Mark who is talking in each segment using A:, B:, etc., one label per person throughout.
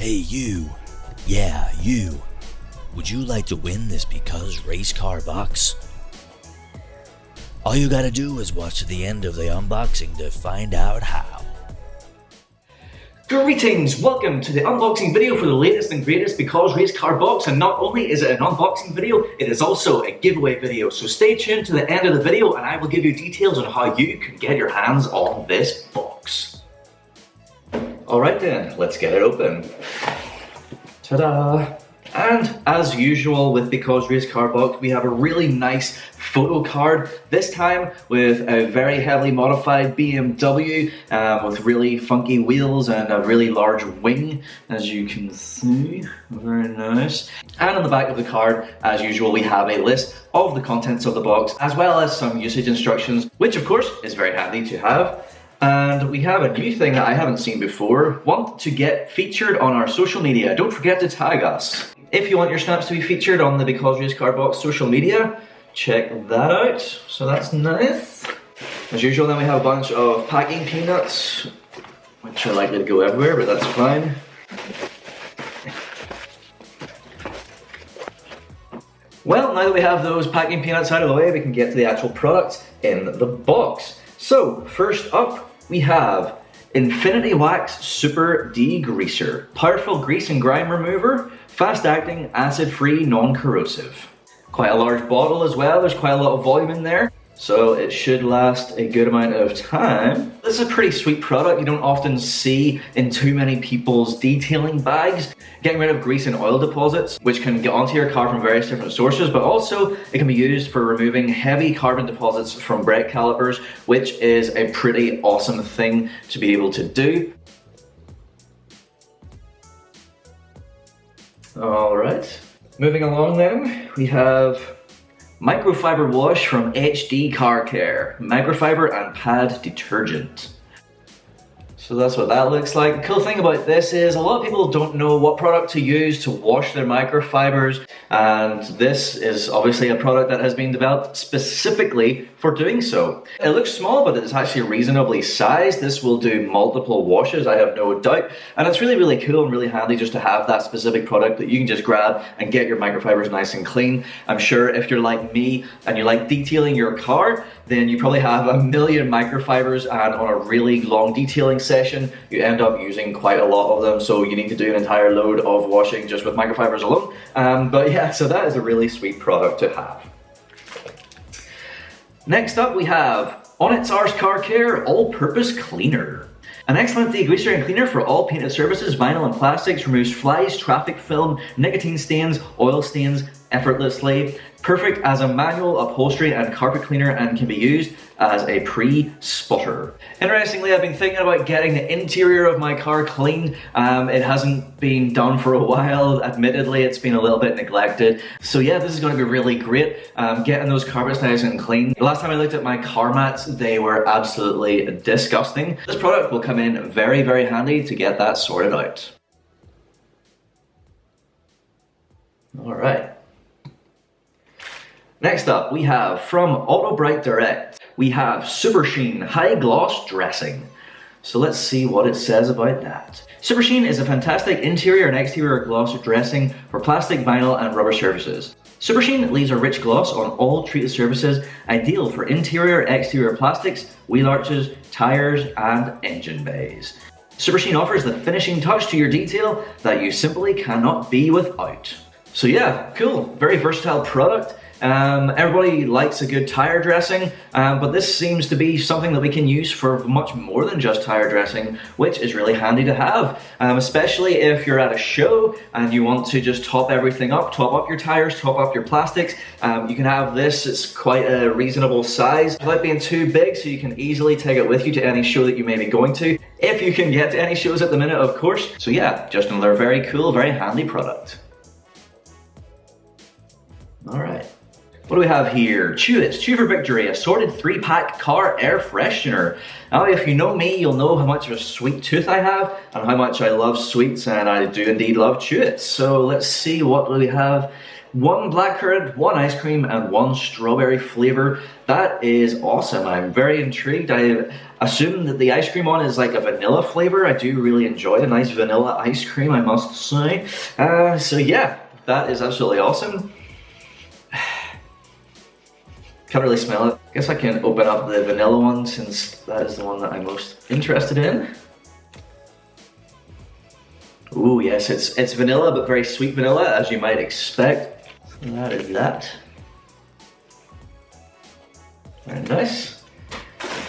A: Hey you, yeah you, would you like to win this Becauseracecarbox? All you gotta do is watch to the end of the unboxing to find out how.
B: Greetings! Welcome to the unboxing video for the latest and greatest Becauseracecarbox, and not only is it an unboxing video, it is also a giveaway video. So stay tuned to the end of the video and I will give you details on how you can get your hands on this box. Alright then, let's get it open. Ta-da! And as usual with Becauseracecarbox, we have a really nice photo card, this time with a very heavily modified BMW with really funky wheels and a really large wing, as you can see. Very nice. And on the back of the card, as usual, we have a list of the contents of the box, as well as some usage instructions, which of course is very handy to have. And we have a new thing that I haven't seen before. Want to get featured on our social media? Don't forget to tag us. If you want your snaps to be featured on the Becauseracecarbox social media, check that out. So that's nice. As usual, then we have a bunch of packing peanuts, which are likely to go everywhere, but that's fine. Well, now that we have those packing peanuts out of the way, we can get to the actual products in the box. So, first up, we have Infinity Wax Super Degreaser. Powerful grease and grime remover, fast-acting, acid-free, non-corrosive. Quite a large bottle as well, there's quite a lot of volume in there, so it should last a good amount of time. This is a pretty sweet product you don't often see in too many people's detailing bags. Getting rid of grease and oil deposits, which can get onto your car from various different sources, but also it can be used for removing heavy carbon deposits from brake calipers, which is a pretty awesome thing to be able to do. Alright, moving along then, we have Microfiber Wash from HD Car Care. Microfiber and pad detergent. So that's what that looks like. The cool thing about this is a lot of people don't know what product to use to wash their microfibers, and this is obviously a product that has been developed specifically for doing so. It looks small, but it's actually reasonably sized. This will do multiple washes, I have no doubt, and it's really, really cool and really handy just to have that specific product that you can just grab and get your microfibers nice and clean. I'm sure if you're like me and you like detailing your car, then you probably have a million microfibers, and on a really long detailing session, you end up using quite a lot of them, so you need to do an entire load of washing just with microfibers alone. But yeah, so that is a really sweet product to have. Next up we have Becauseracecarbox Car Care All-Purpose Cleaner. An excellent degreaser and cleaner for all painted surfaces, vinyl and plastics, removes flies, traffic film, nicotine stains, oil stains effortlessly. Perfect as a manual upholstery and carpet cleaner, and can be used as a pre-sputter. Interestingly, I've been thinking about getting the interior of my car cleaned. It hasn't been done for a while. Admittedly, it's been a little bit neglected. So yeah, this is going to be really great, getting those carpets nice and clean. The last time I looked at my car mats, they were absolutely disgusting. This product will come in very, very handy to get that sorted out. All right. Next up, we have from Auto Bright Direct, we have Super Sheen High Gloss Dressing. So let's see what it says about that. Super Sheen is a fantastic interior and exterior gloss dressing for plastic, vinyl, and rubber surfaces. Super Sheen leaves a rich gloss on all treated surfaces, ideal for interior and exterior plastics, wheel arches, tires, and engine bays. Super Sheen offers the finishing touch to your detail that you simply cannot be without. So yeah, cool, very versatile product. Everybody likes a good tire dressing, but this seems to be something that we can use for much more than just tire dressing, which is really handy to have, especially if you're at a show and you want to just top everything up, top up your tires, top up your plastics. You can have this, it's quite a reasonable size without being too big, so you can easily take it with you to any show that you may be going to, if you can get to any shows at the minute, of course. So yeah, just another very cool, very handy product. Alright. What do we have here? Chew It, Chew for Victory, assorted 3-pack car air freshener. Now, if you know me, you'll know how much of a sweet tooth I have and how much I love sweets, and I do indeed love Chew It. So let's see, what do we have 1 blackcurrant, 1 ice cream, and 1 strawberry flavor. That is awesome. I'm very intrigued. I assume that the ice cream one is like a vanilla flavor. I do really enjoy a nice vanilla ice cream, I must say. So yeah, that is absolutely awesome. Can't really smell it. I guess I can open up the vanilla one since that is the one that I'm most interested in. Ooh, yes, it's vanilla, but very sweet vanilla, as you might expect. So that is that. Very nice.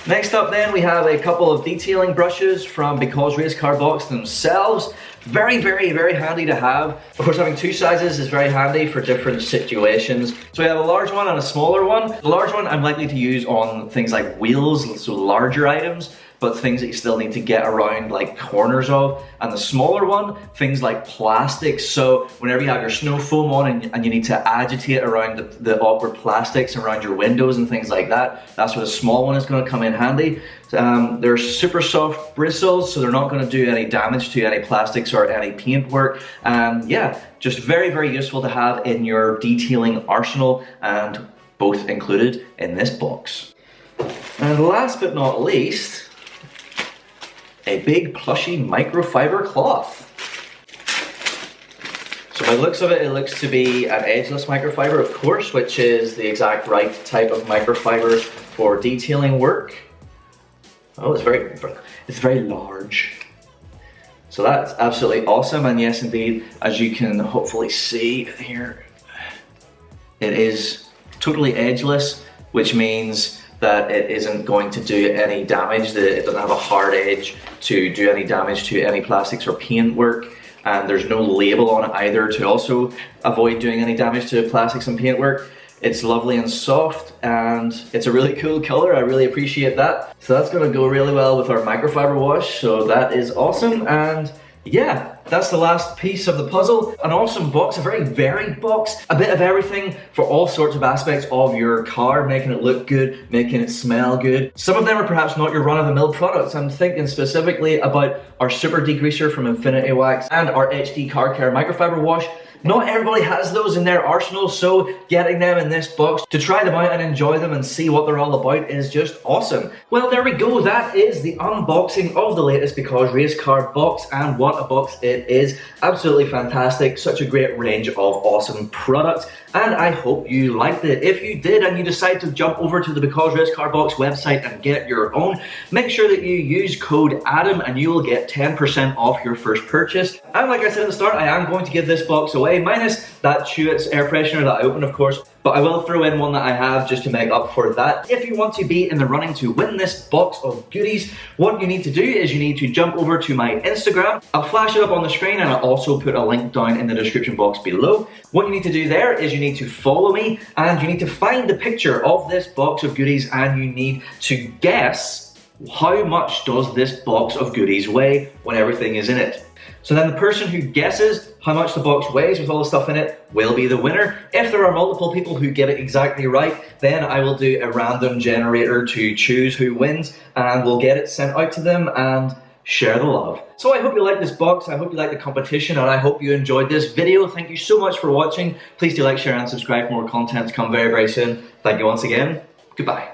B: Next up then, we have a couple of detailing brushes from Becauseracecarbox themselves. Very, very, very handy to have. Of course, having 2 sizes is very handy for different situations. So we have a large one and a smaller one. The large one I'm likely to use on things like wheels, so larger items, but things that you still need to get around like corners of. And the smaller one, things like plastics. So whenever you have your snow foam on and you need to agitate around the awkward plastics around your windows and things like that, that's where the small one is going to come in handy. They're super soft bristles, so they're not going to do any damage to any plastics or any paintwork. Yeah, just very, very useful to have in your detailing arsenal, and both included in this box. And last but not least, a big plushy microfiber cloth. So by the looks of it, it looks to be an edgeless microfiber, of course, which is the exact right type of microfiber for detailing work. Oh, it's very large. So that's absolutely awesome. And yes, indeed, as you can hopefully see here, it is totally edgeless, which means that it isn't going to do any damage. It doesn't have a hard edge to do any damage to any plastics or paint work. And there's no label on it either to also avoid doing any damage to plastics and paint work. It's lovely and soft, and it's a really cool color. I really appreciate that. So that's gonna go really well with our microfiber wash. So that is awesome. And yeah, that's the last piece of the puzzle. An awesome box, a very varied box, a bit of everything for all sorts of aspects of your car, making it look good, making it smell good. Some of them are perhaps not your run-of-the-mill products. I'm thinking specifically about our super degreaser from Infinity Wax and our HD Car Care microfiber wash. Not everybody has those in their arsenal, so getting them in this box to try them out and enjoy them and see what they're all about is just awesome. Well, there we go. That is the unboxing of the latest Becauseracecarbox, and what a box it is. Absolutely fantastic. Such a great range of awesome products, and I hope you liked it. If you did and you decide to jump over to the Becauseracecarbox website and get your own, make sure that you use code ADAM and you will get 10% off your first purchase. And like I said at the start, I am going to give this box away, minus that Chewits air freshener that I opened, of course, but I will throw in one that I have just to make up for that. If you want to be in the running to win this box of goodies, what you need to do is you need to jump over to my Instagram. I'll flash it up on the screen, and I'll also put a link down in the description box below. What you need to do there is you need to follow me, and you need to find the picture of this box of goodies, and you need to guess how much does this box of goodies weigh when everything is in it. So then the person who guesses how much the box weighs with all the stuff in it will be the winner. If there are multiple people who get it exactly right, then I will do a random generator to choose who wins, and we'll get it sent out to them and share the love. So I hope you like this box, I hope you like the competition, and I hope you enjoyed this video. Thank you so much for watching. Please do like, share, and subscribe for more content to come very, very soon. Thank you once again. Goodbye.